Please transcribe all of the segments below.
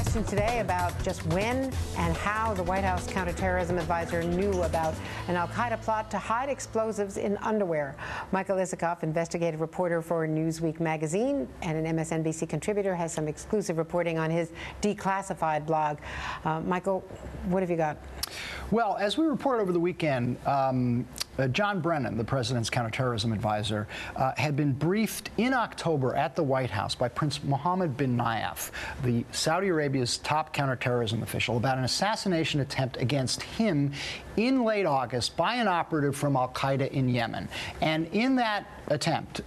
questions today about just when and how the White House counterterrorism advisor knew about an al-Qaeda plot to hide explosives in underwear. Michael Isokoff, investigative reporter for Newsweek magazine and an MSNBC contributor, has some exclusive reporting on his declassified blog. Michael, what have you got? Well, as we reported over the weekend, John Brennan, the president's counterterrorism advisor, had been briefed in October at the White House by Prince Mohammed bin Nayef, the Saudi Arabia's top counterterrorism official, about an assassination attempt against him in late August by an operative from al-Qaeda in Yemen. And in that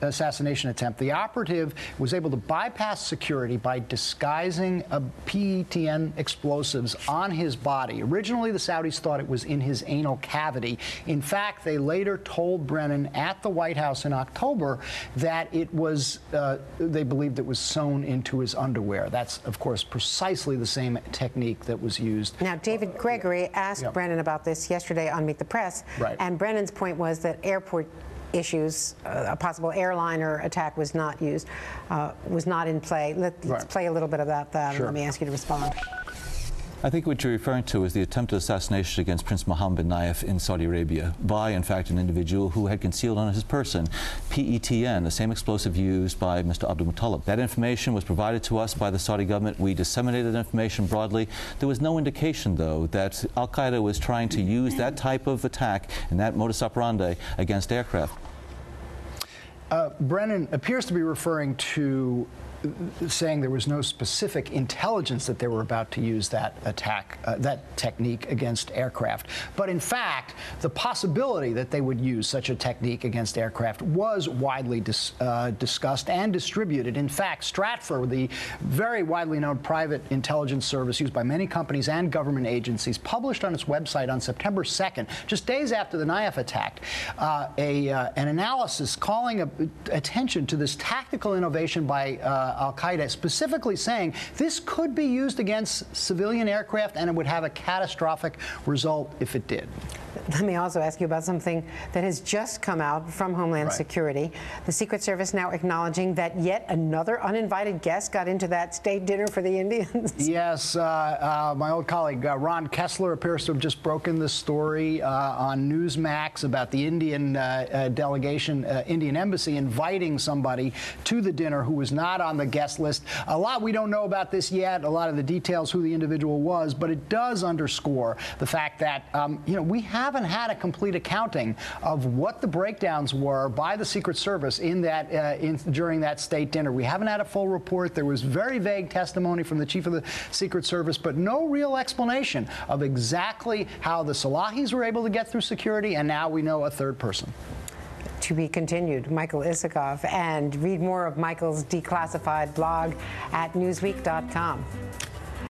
assassination attempt, the operative was able to bypass security by disguising PETN explosives on his body. Originally, the Saudis thought it was in his anal cavity. In fact, they later told Brennan at the White House in October that it was, they believed it was sewn into his underwear. That's, of course, precisely the same technique that was used. Now, David Gregory asked Brennan about this yesterday on Meet the Press, and Brennan's point was that airport issues, a possible airliner attack was not used, was not in play. Let's play a little bit about that. Sure. Let me ask you to respond. I think what you're referring to is the attempted assassination against Prince Mohammed bin Nayef in Saudi Arabia by, in fact, an individual who had concealed on his person PETN, the same explosive used by Mr. Abdul Muttalib. That information was provided to us by the Saudi government. We disseminated that information broadly. There was no indication, though, that al-Qaeda was trying to use that type of attack and that modus operandi against aircraft. Brennan appears to be referring to saying there was no specific intelligence that they were about to use that attack, that technique against aircraft. But in fact, the possibility that they would use such a technique against aircraft was widely discussed and distributed. In fact, Stratfor, the very widely known private intelligence service used by many companies and government agencies, published on its website on September 2nd, just days after the Nayef attack, an analysis calling attention to this tactical innovation by al-Qaeda, specifically saying this could be used against civilian aircraft and it would have a catastrophic result if it did. Let me also ask you about something that has just come out from Homeland Security. The Secret Service now acknowledging that yet another uninvited guest got into that state dinner for the Indians. Yes, my old colleague Ron Kessler appears to have just broken this story on Newsmax about the Indian delegation, Indian embassy, inviting somebody to the dinner who was not on the guest list. A lot we don't know about this yet, a lot of the details who the individual was, but it does underscore the fact that, we haven't had a complete accounting of what the breakdowns were by the Secret Service in that during that state dinner. We haven't had a full report. There was very vague testimony from the chief of the Secret Service, but no real explanation of exactly how the Salahis were able to get through security, and now we know a third person. To be continued. Michael Isokoff. And read more of Michael's declassified blog at newsweek.com.